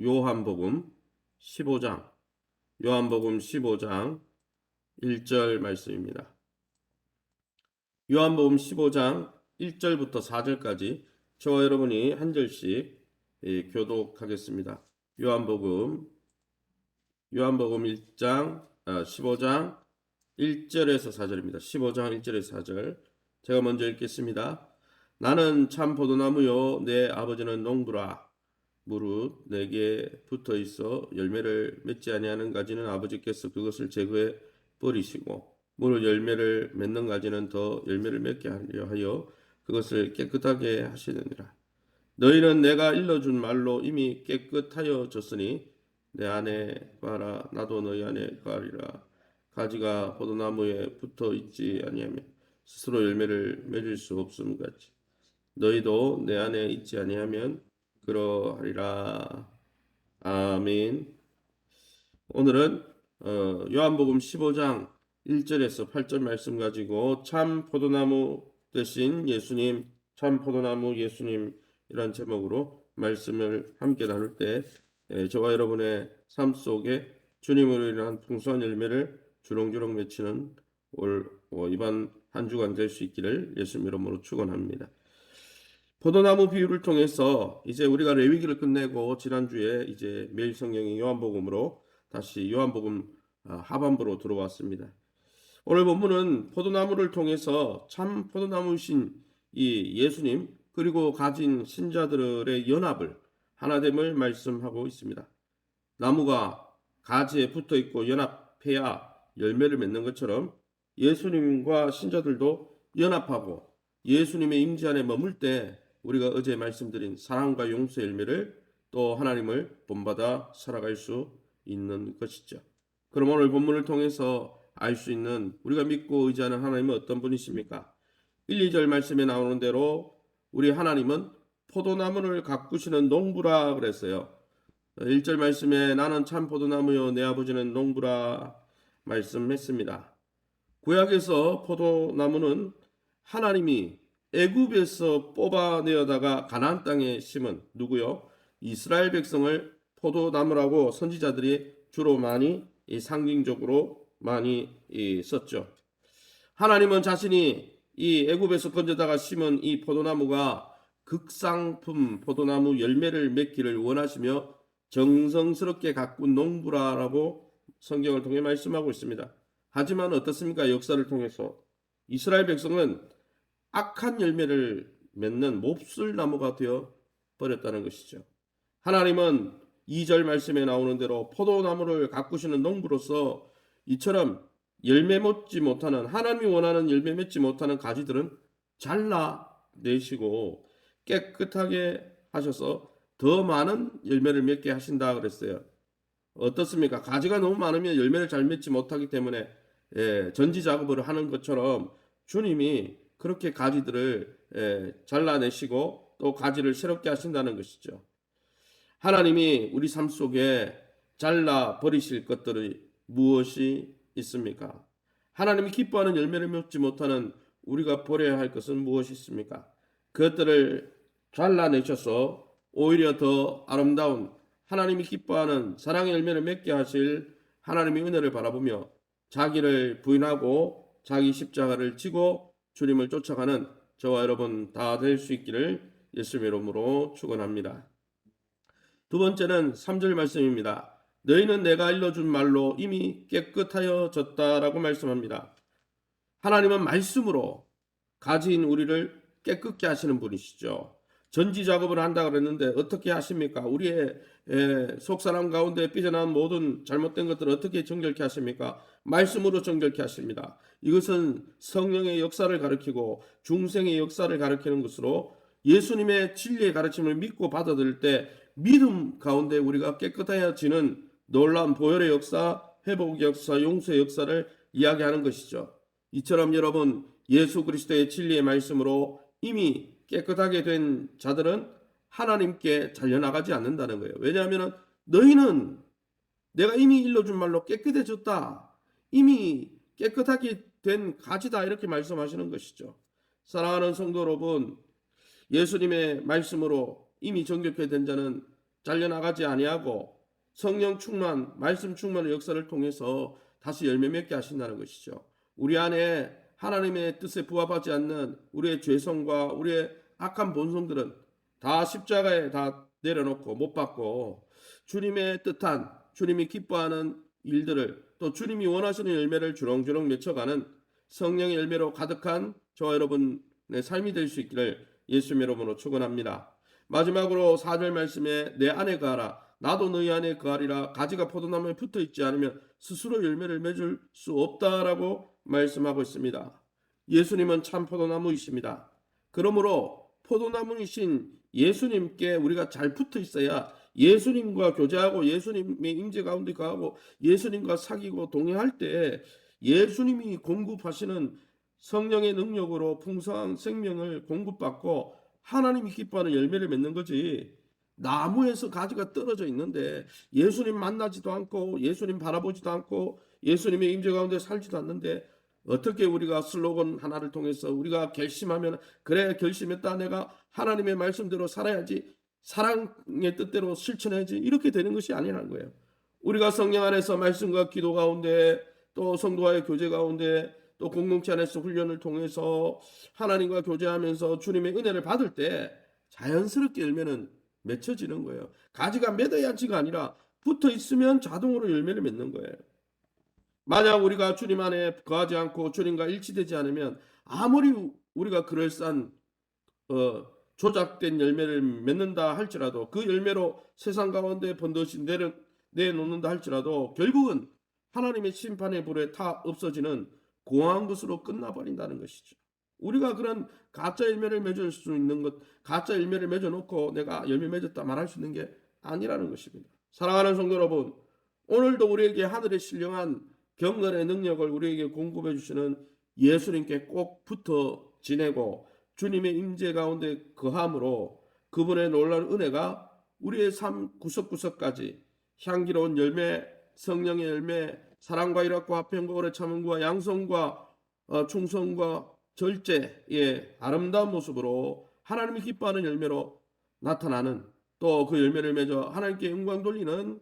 요한복음 15장, 요한복음 15장 1절 말씀입니다. 요한복음 15장 1절부터 4절까지 저와 여러분이 한 절씩 교독하겠습니다. 요한복음 15장 1절에서 4절입니다. 15장 1절에서 4절. 제가 먼저 읽겠습니다. 나는 참 포도나무요 내 아버지는 농부라. 무릇 내게 붙어 있어 열매를 맺지 아니하는 가지는 아버지께서 그것을 제거해 버리시고 무릇 열매를 맺는 가지는 더 열매를 맺게 하려 하여 그것을 깨끗하게 하시느니라. 너희는 내가 일러준 말로 이미 깨끗하여졌으니 내 안에 거하라. 나도 너희 안에 거하리라. 가지가 포도나무에 붙어 있지 아니하면 스스로 열매를 맺을 수 없음 같이 너희도 내 안에 있지 아니하면 그러하리라. 아멘. 오늘은 요한복음 15장 1절에서 8절 말씀 가지고 참 포도나무 대신 예수님, 참 포도나무 예수님 이런 제목으로 말씀을 함께 나눌 때 저와 여러분의 삶 속에 주님으로 인한 풍성한 열매를 주렁주렁 맺히는 이번 한 주간 될 수 있기를 예수님 이름으로 축원합니다. 포도나무 비유를 통해서 이제 우리가 레위기를 끝내고 지난주에 이제 매일 성경의 요한복음으로 다시 요한복음 하반부로 들어왔습니다. 오늘 본문은 포도나무를 통해서 참 포도나무이신 이 예수님 그리고 가진 신자들의 연합을 하나됨을 말씀하고 있습니다. 나무가 가지에 붙어 있고 연합해야 열매를 맺는 것처럼 예수님과 신자들도 연합하고 예수님의 임재 안에 머물 때 우리가 어제 말씀드린 사랑과 용서의 열매를 또 하나님을 본받아 살아갈 수 있는 것이죠. 그럼 오늘 본문을 통해서 알 수 있는 우리가 믿고 의지하는 하나님은 어떤 분이십니까? 1, 2절 말씀에 나오는 대로 우리 하나님은 포도나무를 가꾸시는 농부라 그랬어요. 1절 말씀에 나는 참 포도나무요 내 아버지는 농부라 말씀했습니다. 구약에서 포도나무는 하나님이 애굽에서 뽑아내어다가 가나안 땅에 심은 누구요? 이스라엘 백성을 포도나무라고 선지자들이 주로 많이 상징적으로 많이 썼죠. 하나님은 자신이 이 애굽에서 건져다가 심은 이 포도나무가 극상품 포도나무 열매를 맺기를 원하시며 정성스럽게 가꾼 농부라라고 성경을 통해 말씀하고 있습니다. 하지만 어떻습니까? 역사를 통해서 이스라엘 백성은 악한 열매를 맺는 몹쓸 나무가 되어 버렸다는 것이죠. 하나님은 2절 말씀에 나오는 대로 포도나무를 가꾸시는 농부로서 이처럼 열매 맺지 못하는 하나님이 원하는 열매 맺지 못하는 가지들은 잘라내시고 깨끗하게 하셔서 더 많은 열매를 맺게 하신다 그랬어요. 어떻습니까? 가지가 너무 많으면 열매를 잘 맺지 못하기 때문에 전지 작업을 하는 것처럼 주님이 그렇게 가지들을 잘라내시고 또 가지를 새롭게 하신다는 것이죠. 하나님이 우리 삶 속에 잘라 버리실 것들이 무엇이 있습니까? 하나님이 기뻐하는 열매를 맺지 못하는 우리가 버려야 할 것은 무엇이 있습니까? 그것들을 잘라내셔서 오히려 더 아름다운 하나님이 기뻐하는 사랑의 열매를 맺게 하실 하나님의 은혜를 바라보며 자기를 부인하고 자기 십자가를 지고 주님을 쫓아가는 저와 여러분 다 될 수 있기를 예수님의 이름으로 축원합니다. 두 번째는 3절 말씀입니다. 너희는 내가 일러준 말로 이미 깨끗하여졌다라고 말씀합니다. 하나님은 말씀으로 가진 우리를 깨끗게 하시는 분이시죠. 전지 작업을 한다 그랬는데 어떻게 하십니까? 우리의 속사람 가운데 삐져나온 모든 잘못된 것들을 어떻게 정결케 하십니까? 말씀으로 정결케 하십니다. 이것은 성령의 역사를 가리키고 중생의 역사를 가리키는 것으로 예수님의 진리의 가르침을 믿고 받아들일 때 믿음 가운데 우리가 깨끗해지는 놀라운 보혈의 역사, 회복의 역사, 용서의 역사를 이야기하는 것이죠. 이처럼 여러분 예수 그리스도의 진리의 말씀으로 이미 깨끗하게 된 자들은 하나님께 잘려나가지 않는다는 거예요. 왜냐하면 너희는 내가 이미 일러준 말로 깨끗해졌다. 이미 깨끗하게 된 가지다 이렇게 말씀하시는 것이죠. 사랑하는 성도 여러분, 예수님의 말씀으로 이미 정결케 된 자는 잘려나가지 아니하고 성령 충만, 말씀 충만의 역사를 통해서 다시 열매 맺게 하신다는 것이죠. 우리 안에 하나님의 뜻에 부합하지 않는 우리의 죄성과 우리의 악한 본성들은 다 십자가에 다 내려놓고 못 받고 주님의 뜻한, 주님이 기뻐하는 일들을, 또 주님이 원하시는 열매를 주렁주렁 맺혀가는 성령의 열매로 가득한 저와 여러분의 삶이 될 수 있기를 예수님 이름으로 축원합니다. 마지막으로 4절 말씀에 내 안에 거하라 나도 너희 안에 거하리라. 가지가 포도나무에 붙어 있지 않으면 스스로 열매를 맺을 수 없다라고 말씀하고 있습니다. 예수님은 참 포도나무이십니다. 그러므로 포도나무이신 예수님께 우리가 잘 붙어 있어야 예수님과 교제하고 예수님의 임재 가운데 거하고 예수님과 사귀고 동행할 때 예수님이 공급하시는 성령의 능력으로 풍성한 생명을 공급받고 하나님이 기뻐하는 열매를 맺는 거지. 나무에서 가지가 떨어져 있는데 예수님 만나지도 않고 예수님 바라보지도 않고 예수님의 임재 가운데 살지도 않는데 어떻게 우리가 슬로건 하나를 통해서 우리가 결심하면 그래 결심했다 내가 하나님의 말씀대로 살아야지 사랑의 뜻대로 실천해야지 이렇게 되는 것이 아니라는 거예요. 우리가 성령 안에서 말씀과 기도 가운데 또 성도와의 교제 가운데 또 공동체 안에서 훈련을 통해서 하나님과 교제하면서 주님의 은혜를 받을 때 자연스럽게 열매는 맺혀지는 거예요. 가지가 맺어야지가 아니라 붙어 있으면 자동으로 열매를 맺는 거예요. 만약 우리가 주님 안에 거하지 않고 주님과 일치되지 않으면 아무리 우리가 그럴싸한 조작된 열매를 맺는다 할지라도 그 열매로 세상 가운데 번듯이 내놓는다 할지라도 결국은 하나님의 심판의 불에 타 없어지는 공허한 것으로 끝나버린다는 것이죠. 우리가 그런 가짜 열매를 맺을 수 있는 것, 가짜 열매를 맺어놓고 내가 열매 맺었다 말할 수 있는 게 아니라는 것입니다. 사랑하는 성도 여러분, 오늘도 우리에게 하늘의 신령한 경건의 능력을 우리에게 공급해 주시는 예수님께 꼭 붙어 지내고 주님의 임재 가운데 거함으로 그분의 놀라운 은혜가 우리의 삶 구석구석까지 향기로운 열매, 성령의 열매, 사랑과 일합과 화평과 오래 참음과 양성과 충성과 절제의 아름다운 모습으로 하나님이 기뻐하는 열매로 나타나는 또 그 열매를 맺어 하나님께 영광 돌리는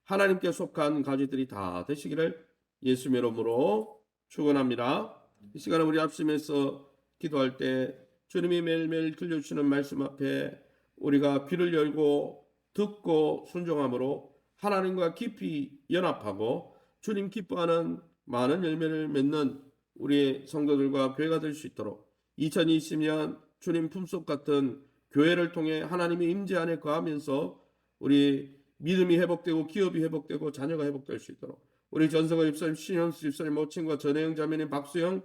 하나님께 속한 가지들이 다 되시기를 예수의 이름으로 축원합니다. 이 시간에 우리 합심해서 기도할 때 주님이 매일매일 들려주시는 말씀 앞에 우리가 귀를 열고 듣고 순종함으로 하나님과 깊이 연합하고 주님 기뻐하는 많은 열매를 맺는 우리 성도들과 교회가 될 수 있도록 2020년 주님 품속 같은 교회를 통해 하나님의 임재 안에 거하면서 우리 믿음이 회복되고 기업이 회복되고 자녀가 회복될 수 있도록 우리 전성호 집사님, 신현수 집사님 모친과 전혜영 자매님, 박수영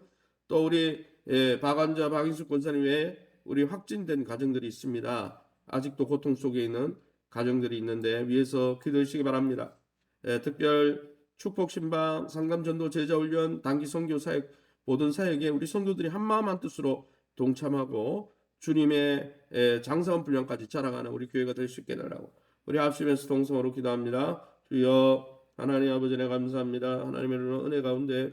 또 우리 박완자, 박인숙 권사님 외에 우리 확진된 가정들이 있습니다. 아직도 고통 속에 있는 가정들이 있는데 위에서 기도하시기 바랍니다. 특별 축복 신방, 상담 전도 제자 훈련, 단기 선교 사역 모든 사역에 우리 성도들이 한마음 한뜻으로 동참하고 주님의 장사원 분량까지 자랑하는 우리 교회가 될 수 있게 되라고 우리 합심해서 동성으로 기도합니다. 주여 하나님 아버지 네 감사합니다. 하나님의 은혜 가운데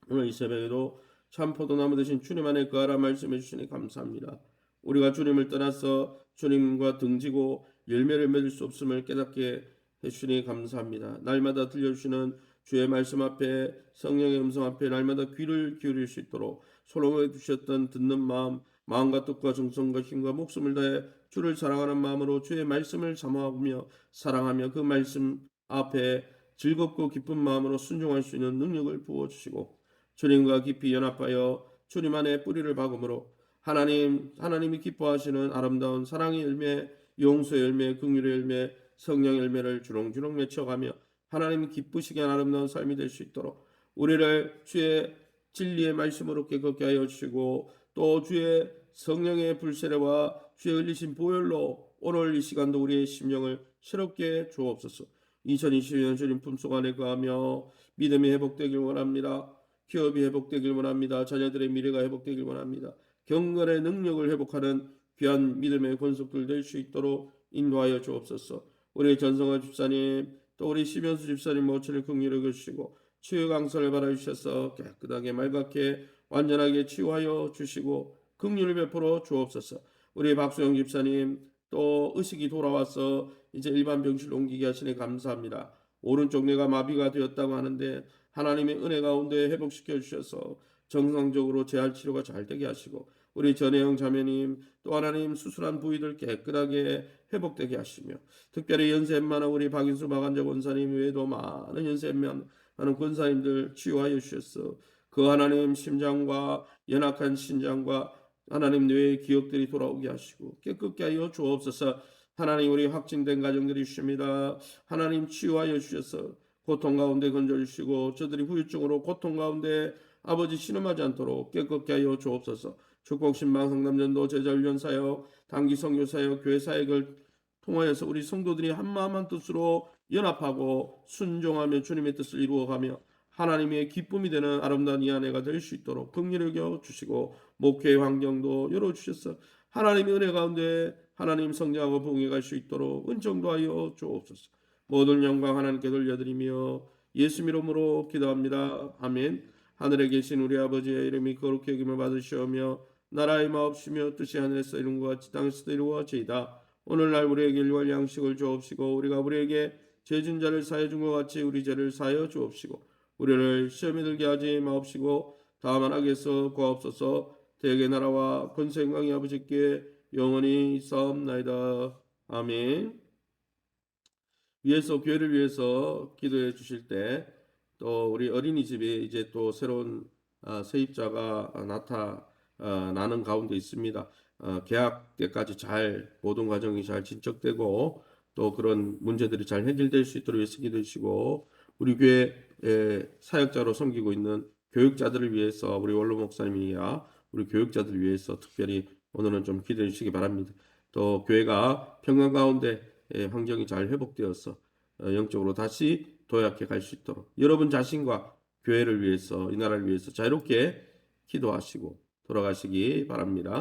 오늘 이 새벽에도 참 포도나무 되신 주님 안에 거하라 말씀해 주시니 감사합니다. 우리가 주님을 떠나서 주님과 등지고 열매를 맺을 수 없음을 깨닫게 해주시니 감사합니다. 날마다 들려주시는 주의 말씀 앞에 성령의 음성 앞에 날마다 귀를 기울일 수 있도록 소로에 두셨던 듣는 마음, 마음과 뜻과 정성과 힘과 목숨을 다해 주를 사랑하는 마음으로 주의 말씀을 사모하며 사랑하며 그 말씀 앞에 즐겁고 기쁜 마음으로 순종할 수 있는 능력을 부어주시고 주님과 깊이 연합하여 주님 안에 뿌리를 박음으로 하나님이 기뻐하시는 아름다운 사랑의 열매, 용서의 열매, 긍휼의 열매, 성령의 열매를 주렁주렁 맺혀가며 하나님이 기쁘시게 아름다운 삶이 될 수 있도록 우리를 주의 진리의 말씀으로 깨끗게 하여 주시고 또 주의 성령의 불세례와 주의 흘리신 보혈로 오늘 이 시간도 우리의 심령을 새롭게 주옵소서. 2020년 주님 품속 안에 거하며 믿음이 회복되길 원합니다. 기업이 회복되길 원합니다. 자녀들의 미래가 회복되길 원합니다. 경건의 능력을 회복하는 귀한 믿음의 권속들 될 수 있도록 인도하여 주옵소서. 우리 전성화 집사님 또 우리 심현수 집사님 모처를 긍휼히 여기시고 치유 강선을 받아주셔서 깨끗하게 맑게 완전하게 치유하여 주시고 긍휼을 베풀어 주옵소서. 우리 박수영 집사님 또 의식이 돌아와서 이제 일반 병실로 옮기게 하시니 감사합니다. 오른쪽 뇌가 마비가 되었다고 하는데 하나님의 은혜 가운데 회복시켜 주셔서 정상적으로 재활 치료가 잘 되게 하시고 우리 전혜영 자매님 또 하나님 수술한 부위들 깨끗하게 회복되게 하시며 특별히 연세만한 우리 박인수 박한재 권사님 외에도 많은 연세만 하는 권사님들 치유하여 주셔서 그 하나님 심장과 연약한 신장과 하나님 뇌의 기억들이 돌아오게 하시고 깨끗게 하여 주옵소서. 하나님 우리 확진된 가정들이 주십니다. 하나님 치유하여 주셔서 고통 가운데 건져주시고 저들이 후유증으로 고통 가운데 아버지 신음하지 않도록 깨끗게 하여 주옵소서. 축복신방 상담전도 제자훈련 사역 단기 선교 사역 교회 사역을 통하여서 우리 성도들이 한마음 한뜻으로 연합하고 순종하며 주님의 뜻을 이루어가며 하나님의 기쁨이 되는 아름다운 이 한 해가 될 수 있도록 긍휼히 여겨 주시고 목회의 환경도 열어주셔서 하나님의 은혜 가운데 하나님 성장하고 부흥해 수 있도록 은총도 하여 주옵소서. 모든 영광 하나님께 돌려드리며 예수 이름으로 기도합니다. 아멘. 하늘에 계신 우리 아버지의 이름이 거룩히 여김을 받으시오며 나라의 마옵시며 뜻이 하늘에서 이룬 것 같이 땅에서도 이루어지이다. 오늘날 우리에게 일용할 양식을 주옵시고 우리가 우리에게 죄진 자를 사하여 준 것 같이 우리 죄를 사하여 주옵시고 우리를 시험에 들게 하지 마옵시고 다만 악에서 구하옵소서. 대개 나라와 권세 영광이 아버지께 영원히 있사옵나이다. 아멘. 위에서 교회를 위해서 기도해 주실 때 또 우리 어린이집에 이제 또 새로운 세입자가 나타나는 가운데 있습니다. 계약 때까지 잘 모든 과정이 잘 진척되고 또 그런 문제들이 잘 해결될 수 있도록 위해서 기도해 주시고 우리 교회 사역자로 섬기고 있는 교육자들을 위해서 우리 원로 목사님이야 우리 교육자들을 위해서 특별히 오늘은 좀 기도해 주시기 바랍니다. 또 교회가 평강 가운데 환경이 잘 회복되어서 영적으로 다시 도약해 갈 수 있도록 여러분 자신과 교회를 위해서 이 나라를 위해서 자유롭게 기도하시고 돌아가시기 바랍니다.